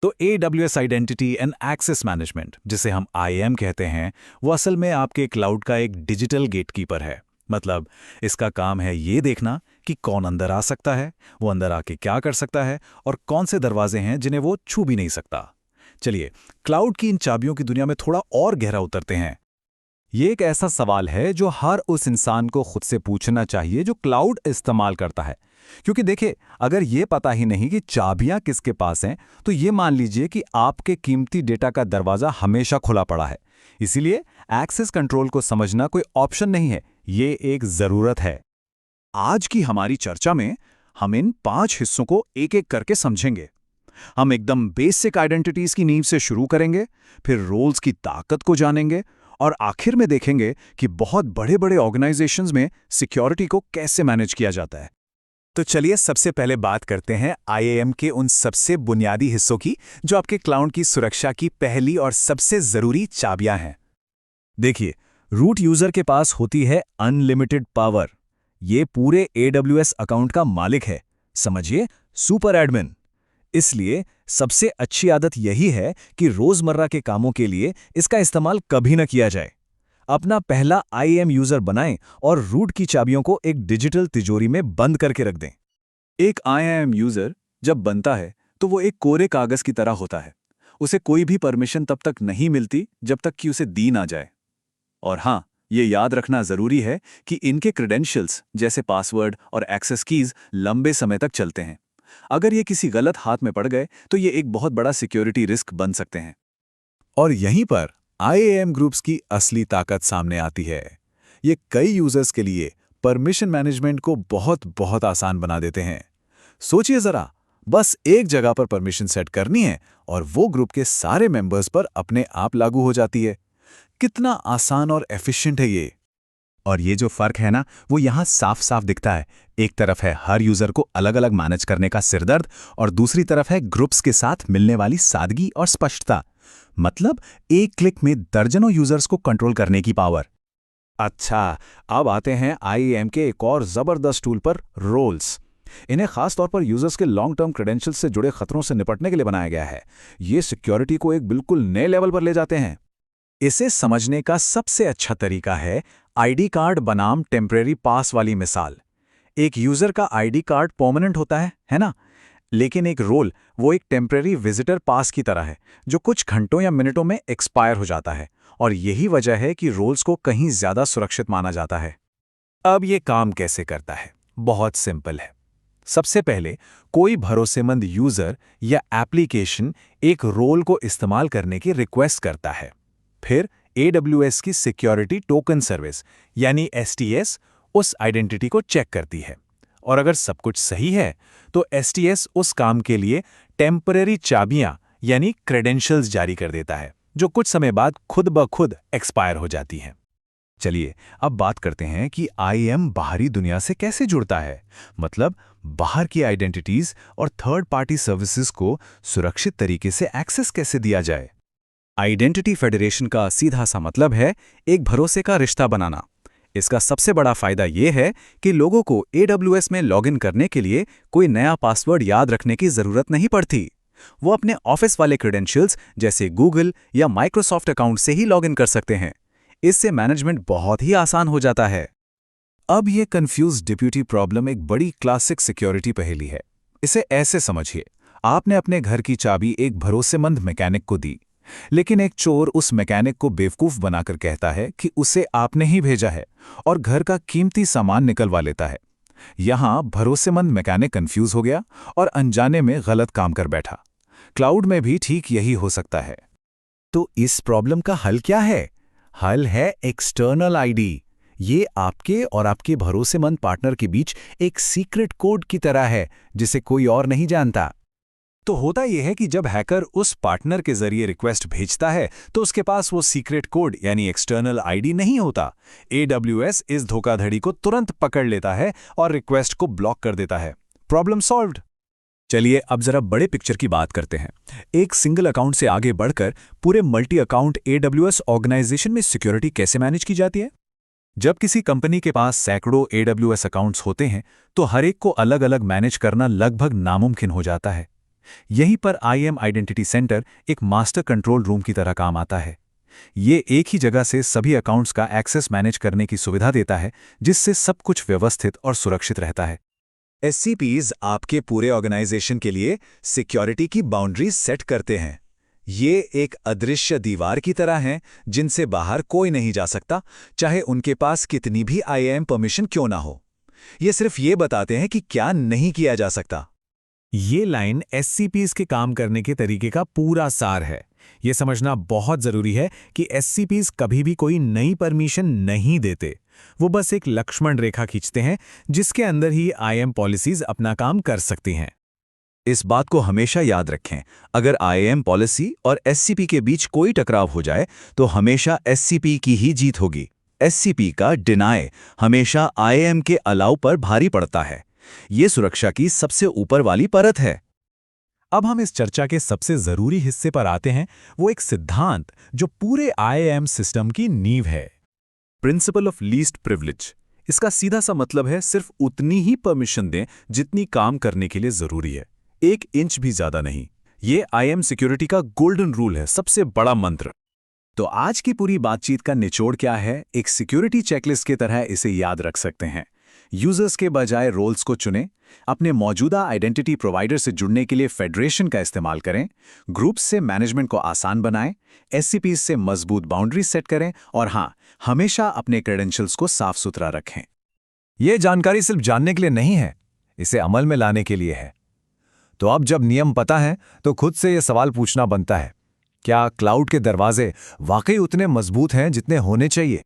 तो AWS identity and access management, जिसे हम IAM कहते हैं, वो असल में आपके क्लाउड का एक डिजिटल गेटकीपर है। मतलब इसका काम है ये देखना कि कौन अंदर आ सकता है, वो अंदर आके क्या कर सकता है और कौन से दरवाजे हैं जिन्हें वो छू भी नहीं सकता। चलिए, क्लाउड की इन चाबियों की दुनिया में थोड़ा और गहरा उतरते हैं। ये एक ऐसा सवाल है जो हर उस इंसान को खुद से पूछना चाहिए जो क्लाउड इस्तेमाल करता है। क्योंकि देखिए, अगर ये पता ही नहीं कि चाबियां किसके पास हैं, तो ये मान लीजिए कि आपके कीमती डेटा का दरवाजा हमेशा खुला पड़ा है। इसीलिए एक्सेस कंट्रोल को समझना कोई ऑप्शन नहीं है, ये एक जरूरत है। आज की हमारी चर्चा में हम इन 5 हिस्सों को एक एक करके समझेंगे। हम एकदम बेसिक आइडेंटिटीज की नींव से शुरू करेंगे, फिर रोल्स की ताकत को जानेंगे और आखिर में देखेंगे कि बहुत बड़े-बड़े ऑर्गेनाइजेशंस में सिक्योरिटी को कैसे मैनेज किया जाता है। तो चलिए सबसे पहले बात करते हैं IAM के उन सबसे बुनियादी हिस्सों की जो आपके क्लाउड की सुरक्षा की पहली और सबसे जरूरी चाबियां हैं। देखिए, रूट यूजर के पास होती है अनलिमिटेड पावर। ये पूरे AWS अकाउंट का मालिक है, समझिए सुपर एडमिन। इसलिए सबसे अच्छी आदत यही है कि रोजमर्रा के कामों के लिए इसका इस्तेमाल कभी न किया जाए। अपना पहला IAM यूजर बनाएं और रूट की चाबियों को एक डिजिटल तिजोरी में बंद करके रख दें। एक IAM यूजर जब बनता है तो वो एक कोरे कागज की तरह होता है। उसे कोई भी परमिशन तब तक नहीं मिलती जब तक कि उसे दी ना जाए। और हाँ, ये याद रखना जरूरी है कि इनके क्रेडेंशियल्स जैसे पासवर्ड और एक्सेस कीज लंबे समय तक चलते हैं। अगर ये किसी गलत हाथ में पड़ गए तो ये एक बहुत बड़ा सिक्योरिटी रिस्क बन सकते हैं। और यहीं पर IAM ग्रुप्स की असली ताकत सामने आती है। ये कई यूजर्स के लिए परमिशन मैनेजमेंट को बहुत बहुत आसान बना देते हैं। सोचिए जरा, बस एक जगह पर परमिशन सेट करनी है और वो ग्रुप के सारे मेंबर्स पर अपने आप लागू हो जाती है। कितना आसान और एफिशिएंट है ये। और ये जो फर्क है ना, वो यहाँ साफ साफ दिखता है। एक तरफ है हर यूजर को अलग अलग मैनेज करने का सिरदर्द और दूसरी तरफ है ग्रुप्स के साथ मिलने वाली सादगी और स्पष्टता। मतलब एक क्लिक में दर्जनों यूजर्स को कंट्रोल करने की पावर। अच्छा, अब आते हैं IAM के एक और जबरदस्त टूल पर, रोल्स। इन्हें खास तौर पर यूजर्स के लॉन्ग टर्म क्रेडेंशियल्स से जुड़े खतरों से निपटने के लिए बनाया गया है। ये सिक्योरिटी को एक बिल्कुल नए लेवल पर ले जाते हैं। इसे समझने का सबसे अच्छा तरीका है ID कार्ड बनाम टेम्परेरी पास वाली मिसाल। एक यूजर का ID कार्ड परमानेंट होता है ना? लेकिन एक रोल वो एक टेम्परेरी विजिटर पास की तरह है, जो कुछ घंटों या मिनटों में एक्सपायर हो जाता है। और यही वजह है कि रोल्स को कहीं ज्यादा सुरक्षित माना जाता है। अब ये काम कैसे करता है? बहुत सिंपल है। सबसे पहले कोई भरोसेमंद यूजर या एप्लीकेशन एक रोल को इस्तेमाल करने की रिक्वेस्ट करता है। फिर AWS की सिक्योरिटी टोकन सर्विस यानी STS उस आइडेंटिटी को चेक करती है। और अगर सब कुछ सही है तो STS उस काम के लिए टेम्परेरी चाबियां यानी क्रेडेंशियल्स जारी कर देता है, जो कुछ समय बाद खुद ब खुद एक्सपायर हो जाती हैं। चलिए अब बात करते हैं कि IAM बाहरी दुनिया से कैसे जुड़ता है। मतलब बाहर की आइडेंटिटीज और थर्ड पार्टी सर्विसेज को सुरक्षित तरीके से एक्सेस कैसे दिया जाए। आइडेंटिटी फेडरेशन का सीधा सा मतलब है एक भरोसे का रिश्ता बनाना। इसका सबसे बड़ा फायदा यह है कि लोगों को AWS में लॉगिन करने के लिए कोई नया पासवर्ड याद रखने की जरूरत नहीं पड़ती। वो अपने ऑफिस वाले क्रेडेंशियल्स जैसे गूगल या माइक्रोसॉफ्ट अकाउंट से ही लॉगिन कर सकते हैं। इससे मैनेजमेंट बहुत ही आसान हो जाता है। अब ये कंफ्यूज डिप्यूटी प्रॉब्लम एक बड़ी क्लासिक सिक्योरिटी पहेली है। इसे ऐसे समझिए, आपने अपने घर की चाबी एक भरोसेमंद मैकेनिक को दी, लेकिन एक चोर उस मैकेनिक को बेवकूफ बनाकर कहता है कि उसे आपने ही भेजा है और घर का कीमती सामान निकलवा लेता है। यहां भरोसेमंद मैकेनिक कंफ्यूज हो गया और अनजाने में गलत काम कर बैठा। क्लाउड में भी ठीक यही हो सकता है। तो इस प्रॉब्लम का हल क्या है? हल है एक्सटर्नल ID। ये आपके और आपके भरोसेमंद पार्टनर के बीच एक सीक्रेट कोड की तरह है जिसे कोई और नहीं जानता। तो होता यह है कि जब हैकर उस पार्टनर के जरिए रिक्वेस्ट भेजता है तो उसके पास वो सीक्रेट कोड यानी एक्सटर्नल ID नहीं होता। AWS इस धोखाधड़ी को तुरंत पकड़ लेता है और रिक्वेस्ट को ब्लॉक कर देता है। Problem solved. चलिए अब जरा बड़े पिक्चर की बात करते हैं। एक सिंगल अकाउंट से आगे बढ़कर पूरे मल्टी अकाउंट AWS ऑर्गेनाइजेशन में सिक्योरिटी कैसे मैनेज की जाती है। जब किसी कंपनी के पास सैकड़ों AWS अकाउंट्स होते हैं तो हर एक को अलग अलग मैनेज करना लगभग नामुमकिन हो जाता है। यहीं पर IAM आइडेंटिटी सेंटर एक मास्टर कंट्रोल रूम की तरह काम आता है। ये एक ही जगह से सभी अकाउंट्स का एक्सेस मैनेज करने की सुविधा देता है, जिससे सब कुछ व्यवस्थित और सुरक्षित रहता है। SCPs आपके पूरे ऑर्गेनाइजेशन के लिए सिक्योरिटी की बाउंड्रीज सेट करते हैं। ये एक अदृश्य दीवार की तरह हैं जिनसे बाहर कोई नहीं जा सकता, चाहे उनके पास कितनी भी IAM परमिशन क्यों ना हो। ये सिर्फ ये बताते हैं कि क्या नहीं किया जा सकता। ये लाइन SCPs के काम करने के तरीके का पूरा सार है। ये समझना बहुत जरूरी है कि SCPs कभी भी कोई नई परमिशन नहीं देते। वो बस एक लक्ष्मण रेखा खींचते हैं जिसके अंदर ही IAM पॉलिसीज अपना काम कर सकती हैं। इस बात को हमेशा याद रखें, अगर IAM पॉलिसी और SCP के बीच कोई टकराव हो जाए तो हमेशा SCP की ही जीत होगी। SCP का डिनाय हमेशा IAM के अलाउ पर भारी पड़ता है। ये सुरक्षा की सबसे ऊपर वाली परत है। अब हम इस चर्चा के सबसे जरूरी हिस्से पर आते हैं, वो एक सिद्धांत जो पूरे IAM सिस्टम की नींव है। Principle of least privilege. इसका सीधा सा मतलब है सिर्फ उतनी ही परमिशन दें जितनी काम करने के लिए जरूरी है, 1 इंच भी ज्यादा नहीं। ये IAM सिक्योरिटी का गोल्डन रूल है, सबसे बड़ा मंत्र। तो आज की पूरी बातचीत का निचोड़ क्या है? एक सिक्योरिटी चेकलिस्ट की तरह इसे याद रख सकते हैं। यूजर्स के बजाय रोल्स को चुनें, अपने मौजूदा आइडेंटिटी प्रोवाइडर से जुड़ने के लिए फेडरेशन का इस्तेमाल करें, ग्रुप्स से मैनेजमेंट को आसान बनाएं, SCPs से मजबूत बाउंड्री सेट करें और हाँ, हमेशा अपने क्रेडेंशियल्स को साफ सुथरा रखें। ये जानकारी सिर्फ जानने के लिए नहीं है, इसे अमल में लाने के लिए है। तो अब जब नियम पता है तो खुद से ये सवाल पूछना बनता है, क्या क्लाउड के दरवाजे वाकई उतने मजबूत हैं जितने होने चाहिए?